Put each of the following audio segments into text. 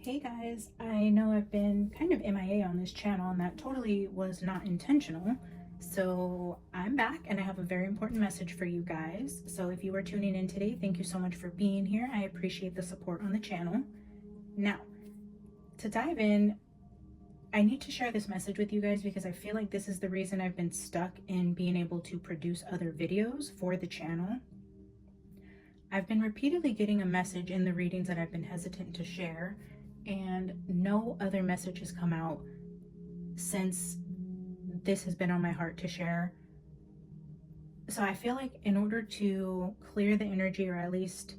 Hey guys, I know I've been kind of MIA on this channel and that totally was not intentional. So I'm back and I have a very important message for you guys. So if you are tuning in today, thank you so much for being here. I appreciate the support on the channel. Now, to dive in, I need to share this message with you guys because I feel like this is the reason I've been stuck in being able to produce other videos for the channel. I've been repeatedly getting a message in the readings that I've been hesitant to share, and no other message has come out since this has been on my heart to share. So I feel like in order to clear the energy, or at least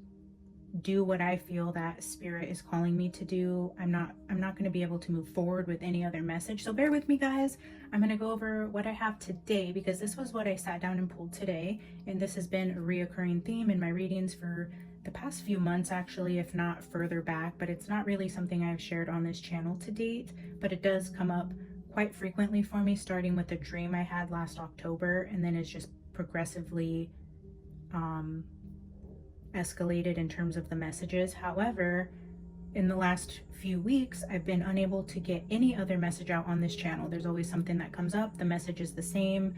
do what I feel that spirit is calling me to do, I'm not going to be able to move forward with any other message. So bear with me, guys. I'm going to go over what I have today because this was what I sat down and pulled today, and this has been a reoccurring theme in my readings for the past few months, actually, if not further back. But it's not really something I've shared on this channel to date, but it does come up quite frequently for me, starting with a dream I had last October, and then it's just progressively escalated in terms of the messages. However, in the last few weeks, I've been unable to get any other message out on this channel. There's always something that comes up. The message is the same.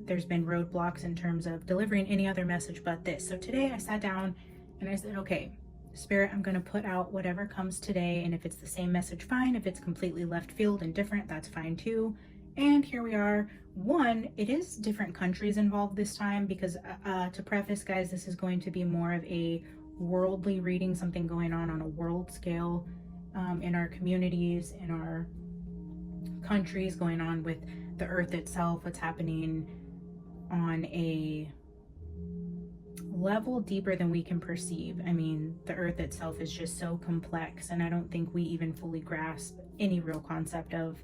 There's been roadblocks in terms of delivering any other message but this. So today I sat down and I said, okay, Spirit, I'm going to put out whatever comes today. And if it's the same message, fine. If it's completely left field and different, that's fine too. And here we are. One, it is different countries involved this time because to preface, guys, this is going to be more of a worldly reading, something going on a world scale in our communities, in our countries, going on with the earth itself, what's happening on a level deeper than we can perceive. I mean, the earth itself is just so complex, and I don't think we even fully grasp any real concept of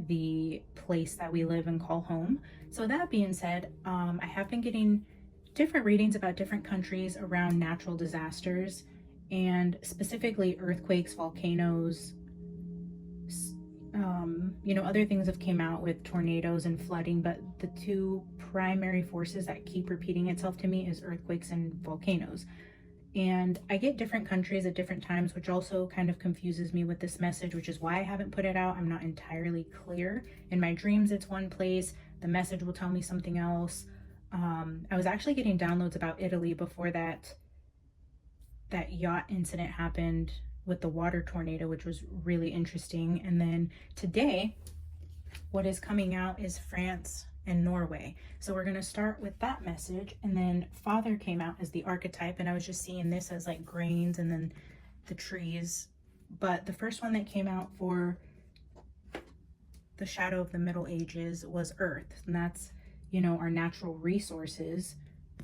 the place that we live and call home. So that being said, I have been getting different readings about different countries around natural disasters, and specifically earthquakes, volcanoes, other things have came out with tornadoes and flooding, but the two primary forces that keep repeating itself to me is earthquakes and volcanoes. And I get different countries at different times, which also kind of confuses me with this message, which is why I haven't put it out. I'm not entirely clear. In my dreams, it's one place. The message will tell me something else. I was actually getting downloads about Italy before that yacht incident happened with the water tornado, which was really interesting. And then today, what is coming out is France and Norway. So we're going to start with that message. And then Father came out as the archetype, and I was just seeing this as like grains and then the trees. But the first one that came out for the shadow of the Middle Ages was Earth, and that's, our natural resources.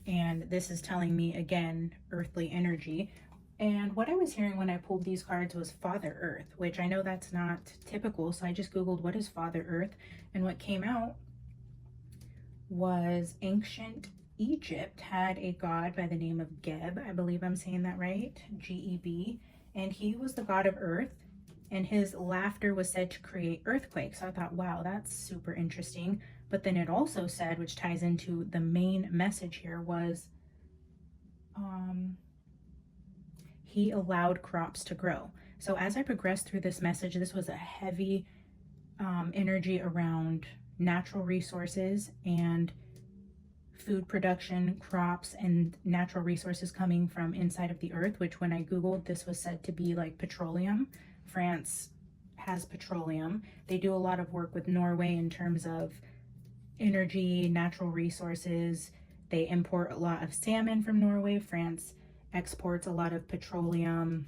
And this is telling me, again, earthly energy. And what I was hearing when I pulled these cards was Father Earth, which I know that's not typical. So I just Googled, what is Father Earth? And what came out was ancient Egypt had a god by the name of Geb. I believe I'm saying that right, G-E-B. And he was the god of earth, and his laughter was said to create earthquakes. So I thought, wow, that's super interesting. But then it also said, which ties into the main message here, was he allowed crops to grow. So as I progressed through this message, this was a heavy energy around natural resources and food production, crops, and natural resources coming from inside of the earth, which when I Googled, this was said to be like petroleum. France has petroleum. They do a lot of work with Norway in terms of energy, natural resources. They import a lot of salmon from Norway. France exports a lot of petroleum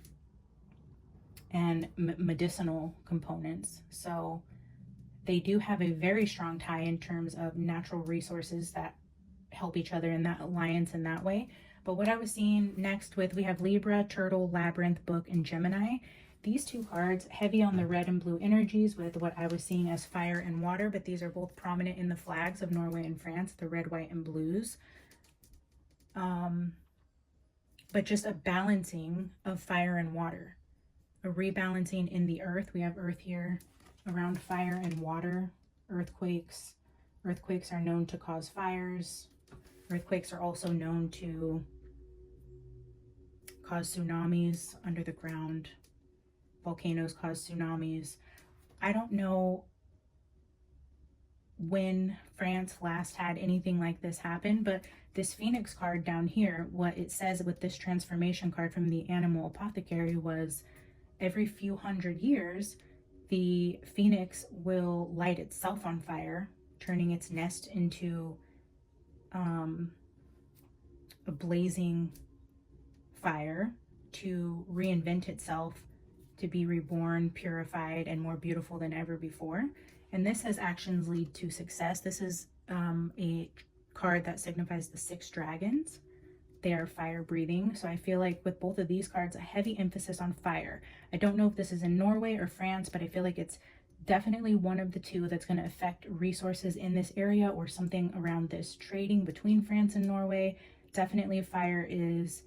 and medicinal components. So they do have a very strong tie in terms of natural resources that help each other in that alliance in that way. But what I was seeing next we have Libra, Turtle, Labyrinth, Book, and Gemini. These two cards, heavy on the red and blue energies with what I was seeing as fire and water, but these are both prominent in the flags of Norway and France, the red, white, and blues. But just a balancing of fire and water, a rebalancing in the earth. We have earth here around fire and water. Earthquakes are known to cause fires. Earthquakes are also known to cause tsunamis under the ground. volcanoes cause tsunamis. I don't know when France last had anything like this happen, but this Phoenix card down here, what it says with this transformation card from the animal apothecary was every few hundred years, the phoenix will light itself on fire, turning its nest into a blazing fire to reinvent itself, to be reborn, purified, and more beautiful than ever before. And this says actions lead to success. This is a card that signifies the 6 dragons. They are fire breathing. So I feel like with both of these cards, a heavy emphasis on fire. I don't know if this is in Norway or France, but I feel like it's definitely one of the two that's going to affect resources in this area or something around this trading between France and Norway. Definitely fire is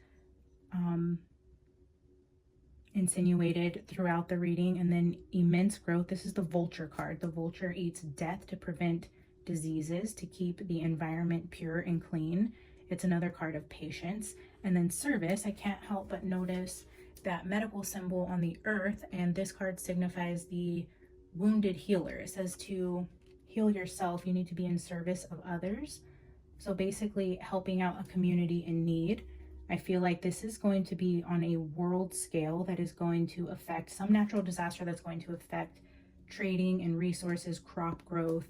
insinuated throughout the reading. And then immense growth. This is the vulture card. The vulture eats death to prevent diseases, to keep the environment pure and clean. It's another card of patience. And then service, I can't help but notice that medical symbol on the earth, and this card signifies the wounded healer. It says to heal yourself, you need to be in service of others. So basically helping out a community in need. I feel like this is going to be on a world scale that is going to affect some natural disaster that's going to affect trading and resources, crop growth,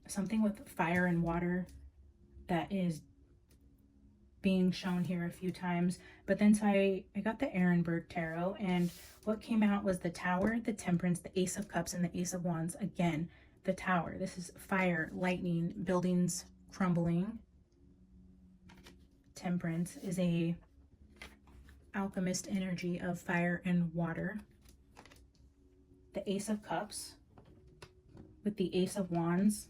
something with fire and water that is being shown here a few times. But then so I got the Ehrenberg Tarot, and what came out was the Tower, the Temperance, the Ace of Cups, and the Ace of Wands. Again, the Tower. This is fire, lightning, buildings crumbling. Temperance is a alchemist energy of fire and water. The Ace of Cups with the Ace of Wands.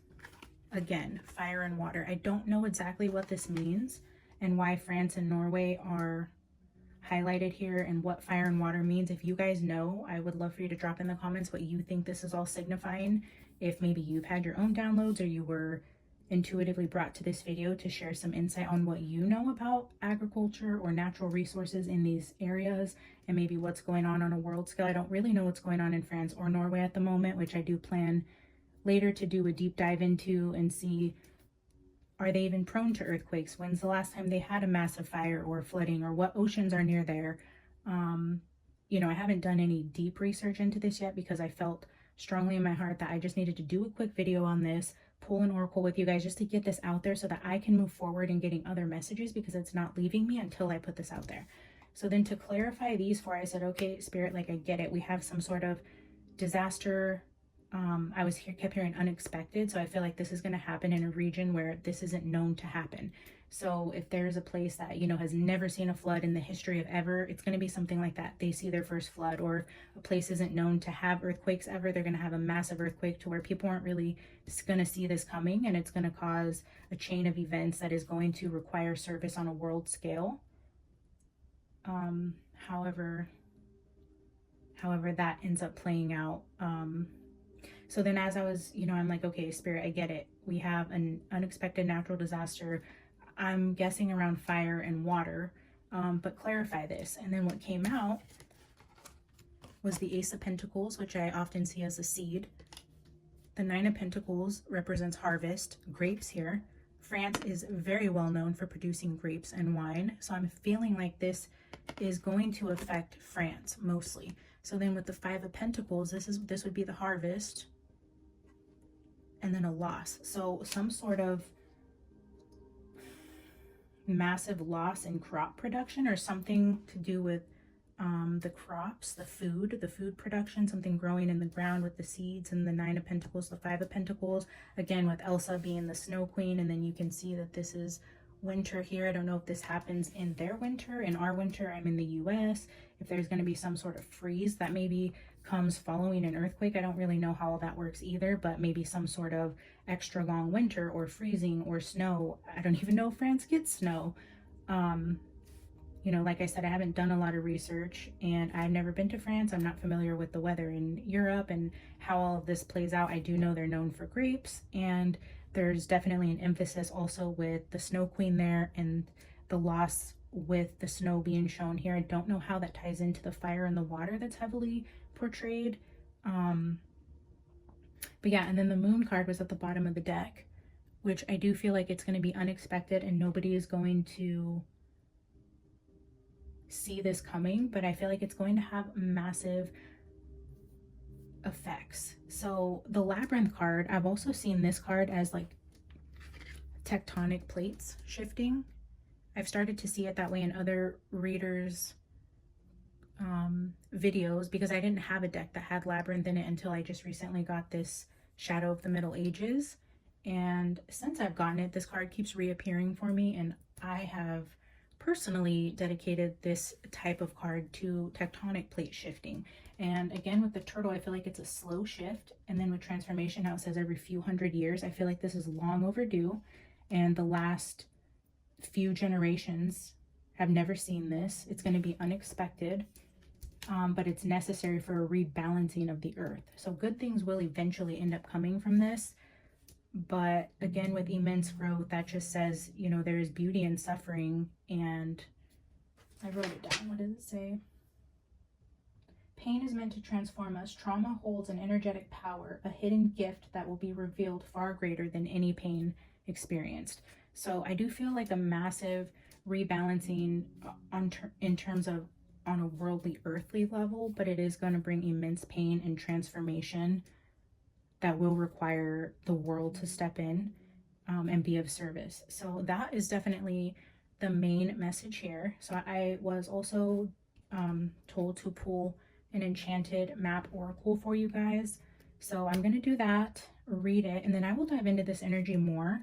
Again, fire and water. I don't know exactly what this means and why France and Norway are highlighted here and what fire and water means. If you guys know, I would love for you to drop in the comments what you think this is all signifying. If maybe you've had your own downloads or you were intuitively brought to this video to share some insight on what you know about agriculture or natural resources in these areas and maybe what's going on a world scale. I don't really know what's going on in France or Norway at the moment, which I do plan later to do a deep dive into and see, are they even prone to earthquakes? When's the last time they had a massive fire or flooding, or what oceans are near there? You know, I haven't done any deep research into this yet because I felt strongly in my heart that I just needed to do a quick video on this, pull an oracle with you guys just to get this out there so that I can move forward in getting other messages, because it's not leaving me until I put this out there. So then to clarify these four, I said, okay, Spirit, like I get it. We have some sort of disaster. I kept hearing unexpected. So I feel like this is going to happen in a region where this isn't known to happen. So if there's a place that, you know, has never seen a flood in the history of ever, it's going to be something like that. They see their first flood. Or a place isn't known to have earthquakes ever, they're going to have a massive earthquake to where people aren't really going to see this coming, and it's going to cause a chain of events that is going to require service on a world scale. However that ends up playing out. So then as I was, you know, I'm like, okay, Spirit, I get it. We have an unexpected natural disaster. I'm guessing around fire and water, but clarify this. And then what came out was the Ace of Pentacles, which I often see as a seed. The Nine of Pentacles represents harvest, grapes here. France is very well known for producing grapes and wine. So I'm feeling like this is going to affect France mostly. So then with the Five of Pentacles, this would be the harvest, and then a loss. So some sort of massive loss in crop production, or something to do with the crops, the food production, something growing in the ground with the seeds, and the Nine of Pentacles, the Five of Pentacles, again with Elsa being the Snow Queen. And then you can see that this is winter here. I don't know if this happens in their winter. In our winter, I'm in the US. If there's going to be some sort of freeze that maybe comes following an earthquake, I don't really know how all that works either, but maybe some sort of extra long winter or freezing or snow. I don't even know if France gets snow. You know, like I said, I haven't done a lot of research, and I've never been to France. I'm not familiar with the weather in Europe and how all of this plays out. I do know they're known for grapes, and there's definitely an emphasis also with the Snow Queen there and the loss with the snow being shown here. I don't know how that ties into the fire and the water that's heavily portrayed. But yeah, and then the moon card was at the bottom of the deck, which I do feel like it's going to be unexpected and nobody is going to see this coming, but I feel like it's going to have massive effects. So the labyrinth card, I've also seen this card as like tectonic plates shifting. I've started to see it that way in other readers' videos, because I didn't have a deck that had labyrinth in it until I just recently got this Shadow of the Middle Ages. And since I've gotten it, this card keeps reappearing for me, and I have personally dedicated this type of card to tectonic plate shifting. And again, with the turtle, I feel like it's a slow shift. And then with transformation, how it says every few hundred years, I feel like this is long overdue. And the last few generations have never seen this. It's going to be unexpected, but it's necessary for a rebalancing of the earth. So good things will eventually end up coming from this. But again, with immense growth, that just says, you know, there is beauty in suffering. And I wrote it down. What does it say? Pain is meant to transform us. Trauma holds an energetic power, a hidden gift that will be revealed far greater than any pain experienced. So I do feel like a massive rebalancing in terms of on a worldly, earthly level, but it is going to bring immense pain and transformation that will require the world to step in and be of service. So that is definitely the main message here. So I was also told to pull an enchanted map oracle for you guys. So I'm going to do that, read it, and then I will dive into this energy more,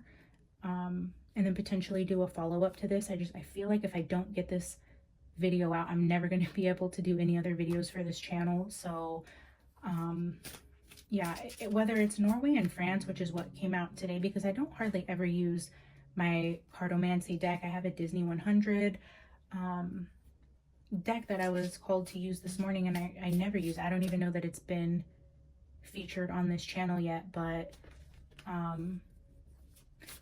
and then potentially do a follow-up to this. I feel like if I don't get this video out, I'm never going to be able to do any other videos for this channel. So yeah, whether it's Norway and France, which is what came out today, because I don't hardly ever use my cartomancy deck. I have a Disney 100 deck that I was called to use this morning, and I never use. I don't even know that it's been featured on this channel yet, but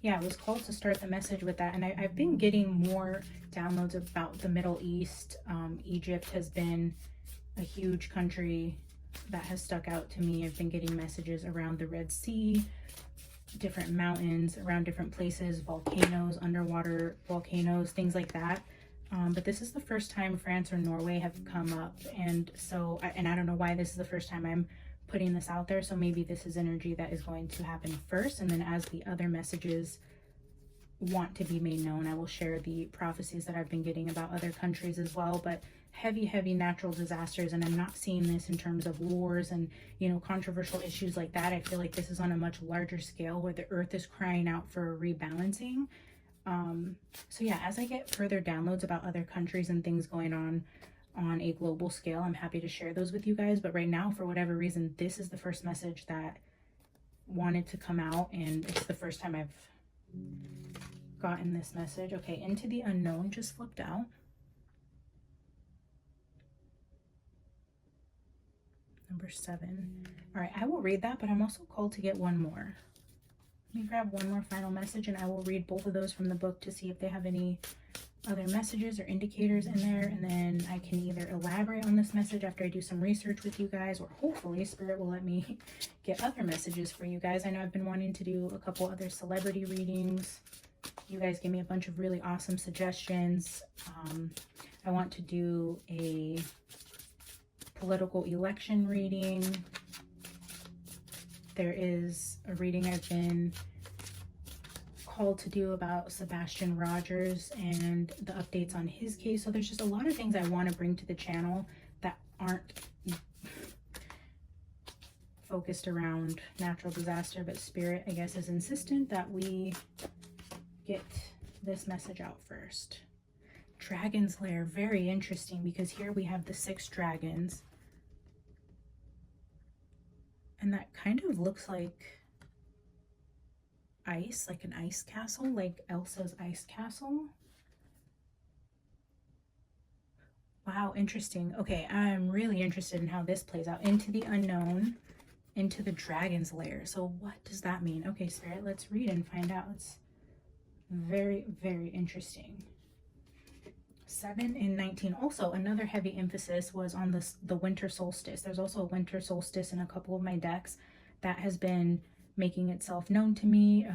yeah, I was called to start the message with that. And I've been getting more downloads about the Middle East. Egypt has been a huge country that has stuck out to me. I've been getting messages around the Red Sea, different mountains, around different places, volcanoes, underwater volcanoes, things like that. But this is the first time France or Norway have come up. And so, and I don't know why this is the first time I'm putting this out there. So maybe this is energy that is going to happen first. And then as the other messages want to be made known, I will share the prophecies that I've been getting about other countries as well. But heavy natural disasters, and I'm not seeing this in terms of wars and, you know, controversial issues like that. I feel like this is on a much larger scale where the earth is crying out for a rebalancing. So yeah, as I get further downloads about other countries and things going on a global scale, I'm happy to share those with you guys. But right now, for whatever reason, this is the first message that wanted to come out, and it's the first time I've gotten this message. Okay, Into the Unknown just flipped out. Number 7. All right, I will read that, but I'm also called to get one more. Let me grab one more final message, and I will read both of those from the book to see if they have any other messages or indicators in there, and then I can either elaborate on this message after I do some research with you guys, or hopefully Spirit will let me get other messages for you guys. I know I've been wanting to do a couple other celebrity readings. You guys gave me a bunch of really awesome suggestions. I want to do a political election reading. There is a reading I've been called to do about Sebastian Rogers and the updates on his case. So there's just a lot of things I want to bring to the channel that aren't focused around natural disaster, but Spirit, I guess, is insistent that we get this message out first. Dragon's Lair, very interesting, because here we have the 6 dragons, and that kind of looks like ice, like an ice castle, like Elsa's ice castle. Wow, interesting. Okay, I'm really interested in how this plays out. Into the Unknown, into the Dragon's Lair. So what does that mean? Okay, Spirit, let's read and find out. It's very interesting. 7 and 19. Also, another heavy emphasis was on the winter solstice. There's also a winter solstice in a couple of my decks that has been making itself known to me.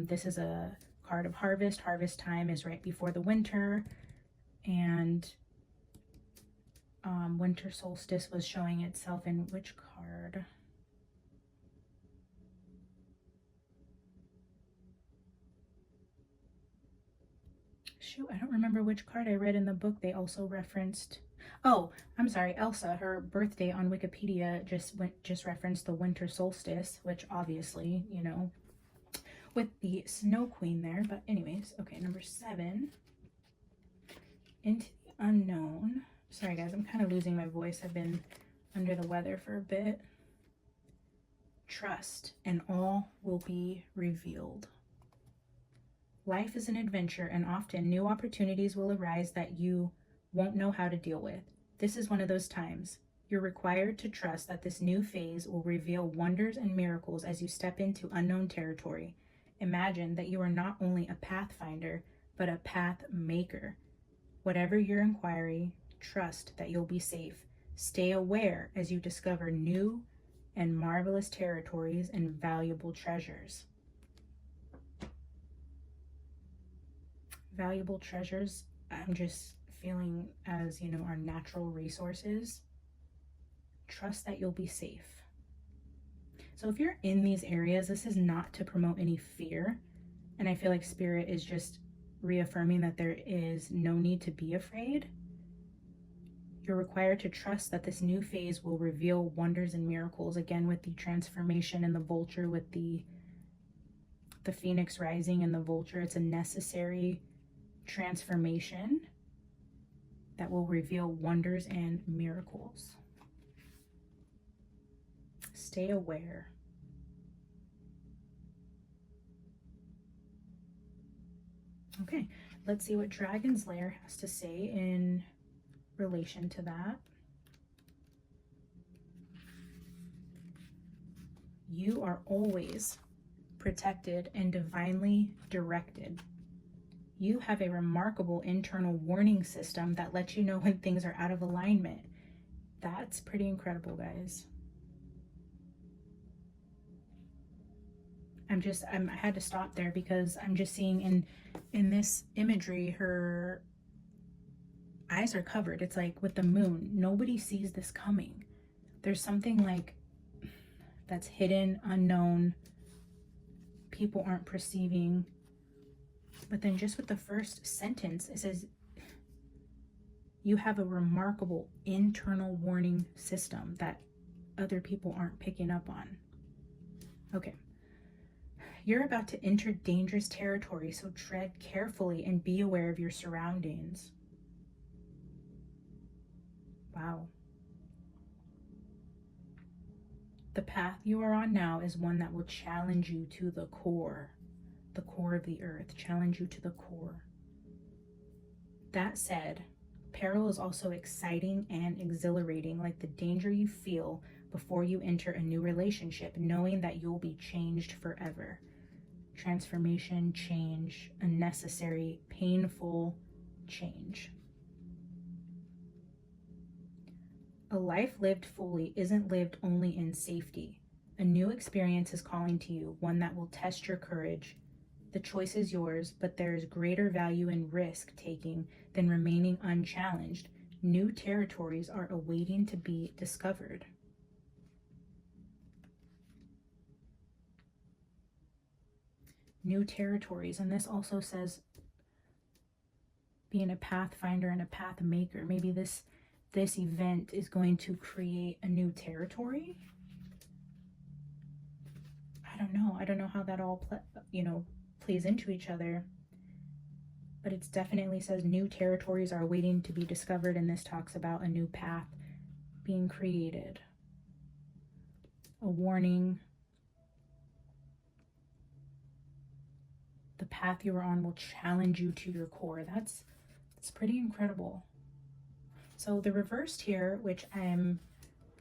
This is a card of harvest. Harvest time is right before the winter, and winter solstice was showing itself in which card? Shoot, I don't remember which card I read in the book. They also referenced, oh, I'm sorry, Elsa, her birthday on Wikipedia just referenced the winter solstice, which obviously, you know, with the Snow Queen there. But anyways, okay, number 7, Into the Unknown. Sorry guys, I'm kind of losing my voice. I've been under the weather for a bit. Trust, and all will be revealed. Life is an adventure, and often new opportunities will arise that you won't know how to deal with. This is one of those times. You're required to trust that this new phase will reveal wonders and miracles as you step into unknown territory. Imagine that you are not only a pathfinder, but a path maker. Whatever your inquiry, trust that you'll be safe. Stay aware as you discover new and marvelous territories and valuable treasures. Valuable treasures, I'm just feeling as, you know, our natural resources. Trust that you'll be safe. So if you're in these areas, this is not to promote any fear. And I feel like Spirit is just reaffirming that there is no need to be afraid. You're required to trust that this new phase will reveal wonders and miracles. Again, with the transformation and the vulture, with the phoenix rising and the vulture, it's a necessary transformation that will reveal wonders and miracles. Stay aware. Okay, let's see what Dragon's Lair has to say in relation to that. You are always protected and divinely directed. You have a remarkable internal warning system that lets you know when things are out of alignment. That's pretty incredible, guys. I had to stop there because I'm just seeing in this imagery, her eyes are covered. It's like with the moon, nobody sees this coming. There's something like that's hidden, unknown, people aren't perceiving. But then just with the first sentence, it says, you have a remarkable internal warning system that other people aren't picking up on. Okay. You're about to enter dangerous territory, so tread carefully and be aware of your surroundings. Wow. The path you are on now is one that will challenge you to the core of the earth, challenge you to the core. That said, peril is also exciting and exhilarating, like the danger you feel before you enter a new relationship, knowing that you'll be changed forever. Transformation, change, a necessary, painful change. A life lived fully isn't lived only in safety. A new experience is calling to you, one that will test your courage. The choice is yours, but there is greater value in risk-taking than remaining unchallenged. New territories are awaiting to be discovered. New territories, and this also says being a pathfinder and a path maker. Maybe this event is going to create a new territory. I don't know how that all plays into each other, but it definitely says new territories are waiting to be discovered, and this talks about a new path being created. A warning. The path you are on will challenge you to your core. That's pretty incredible. So the reversed here, which I'm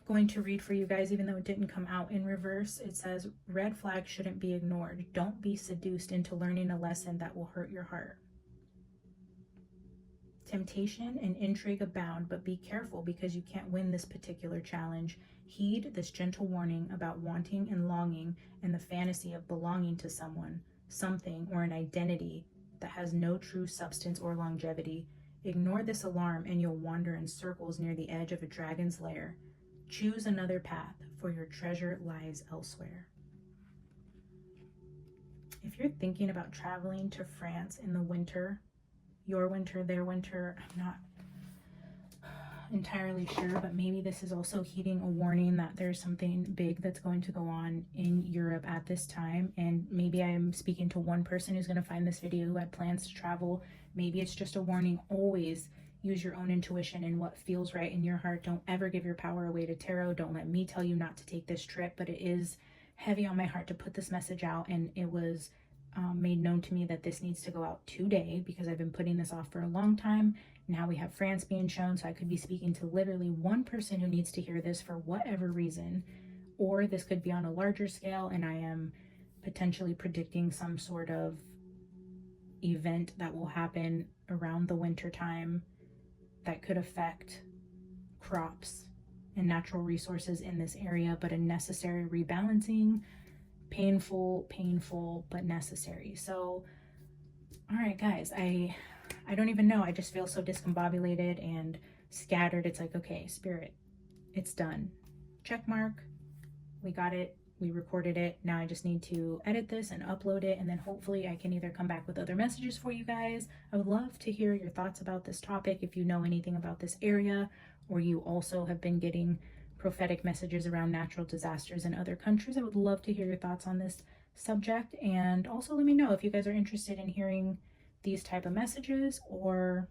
going to read for you guys, even though it didn't come out in reverse, it says, red flags shouldn't be ignored. Don't be seduced into learning a lesson that will hurt your heart. Temptation and intrigue abound, but be careful because you can't win this particular challenge. Heed this gentle warning about wanting and longing and the fantasy of belonging to someone, something, or an identity that has no true substance or longevity. Ignore this alarm and you'll wander in circles near the edge of a dragon's lair. Choose another path, for your treasure lies elsewhere. If you're thinking about traveling to France in the winter, your winter, their winter, I'm not entirely sure, but maybe this is also heeding a warning that there's something big that's going to go on in Europe at this time. And maybe I'm speaking to one person who's going to find this video who had plans to travel. Maybe it's just a warning. Always use your own intuition and what feels right in your heart. Don't ever give your power away to tarot. Don't let me tell you not to take this trip, but it is heavy on my heart to put this message out, and it was made known to me that this needs to go out today because I've been putting this off for a long time. Now we have France being shown, so I could be speaking to literally one person who needs to hear this for whatever reason, or this could be on a larger scale and I am potentially predicting some sort of event that will happen around the winter time that could affect crops and natural resources in this area, but a necessary rebalancing. Painful, but necessary. So, all right, guys, I don't even know. I just feel so discombobulated and scattered. It's like, okay, Spirit, it's done. Check mark. We got it. We recorded it. Now I just need to edit this and upload it, and then hopefully I can either come back with other messages for you guys. I would love to hear your thoughts about this topic. If you know anything about this area, or you also have been getting prophetic messages around natural disasters in other countries, I would love to hear your thoughts on this subject. And also let me know if you guys are interested in hearing these type of messages, or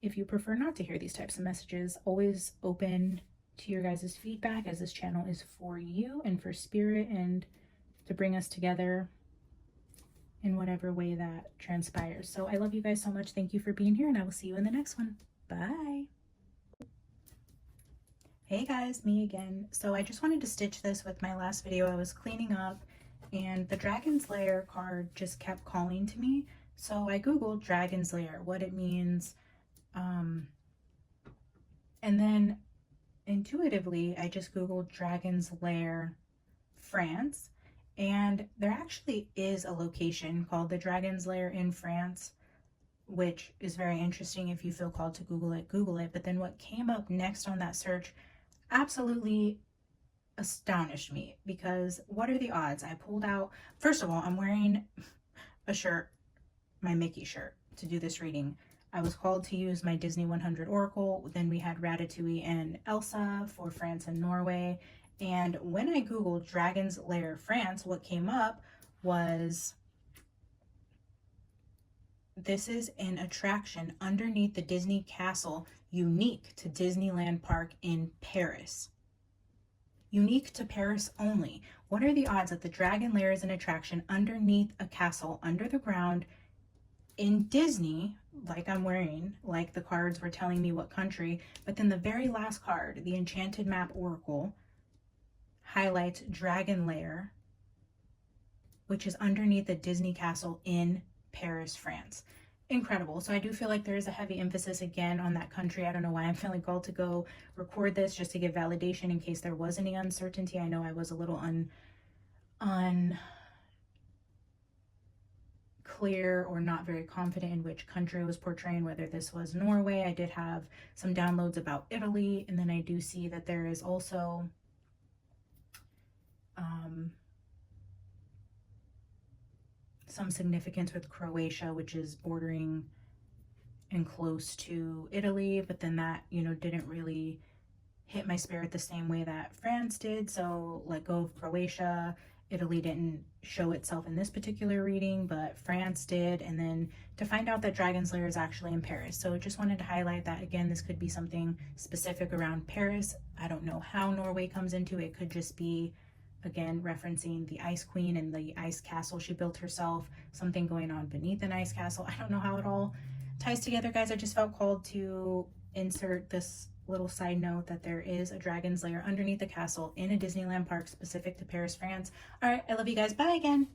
if you prefer not to hear these types of messages. Always open to your guys' feedback, as this channel is for you and for Spirit and to bring us together in whatever way that transpires. So I love you guys so much. Thank you for being here, and I will see you in the next one. Bye. Hey guys, me again. So I just wanted to stitch this with my last video. I was cleaning up and the Dragon's Lair card just kept calling to me. So I Googled Dragon's Lair, what it means. And then intuitively, I just Googled Dragon's Lair, France. And there actually is a location called the Dragon's Lair in France, which is very interesting. If you feel called to Google it, Google it. But then what came up next on that search absolutely astonished me, because what are the odds? I pulled out, first of all, I'm wearing a shirt, my Mickey shirt, to do this reading. I was called to use my Disney 100 Oracle. Then we had Ratatouille and Elsa for France and Norway. And when I Googled Dragon's Lair France, what came up was, this is an attraction underneath the Disney castle, unique to Disneyland Park in Paris. Unique to Paris only. What are the odds that the Dragon Lair is an attraction underneath a castle under the ground in Disney, like I'm wearing, like the cards were telling me what country, but then the very last card, the Enchanted Map Oracle, highlights Dragon Lair, which is underneath the Disney castle in Paris, France. Incredible. So I do feel like there is a heavy emphasis again on that country. I don't know why I'm feeling called to go record this, just to give validation in case there was any uncertainty. I know I was a little unclear or not very confident in which country I was portraying, whether this was Norway. I did have some downloads about Italy, and then I do see that there is also some significance with Croatia, which is bordering and close to Italy, but then that, you know, didn't really hit my spirit the same way that France did. So let go of Croatia. Italy didn't show itself in this particular reading, but France did. And then to find out that Dragon's Lair is actually in Paris. So just wanted to highlight that again, this could be something specific around Paris. I don't know how Norway comes into it. Could just be, again, referencing the Ice Queen and the ice castle she built herself, something going on beneath an ice castle. I don't know how it all ties together, guys. I just felt called to insert this little side note that there is a Dragon's Lair underneath the castle in a Disneyland park specific to Paris, France. All right, I love you guys. Bye again.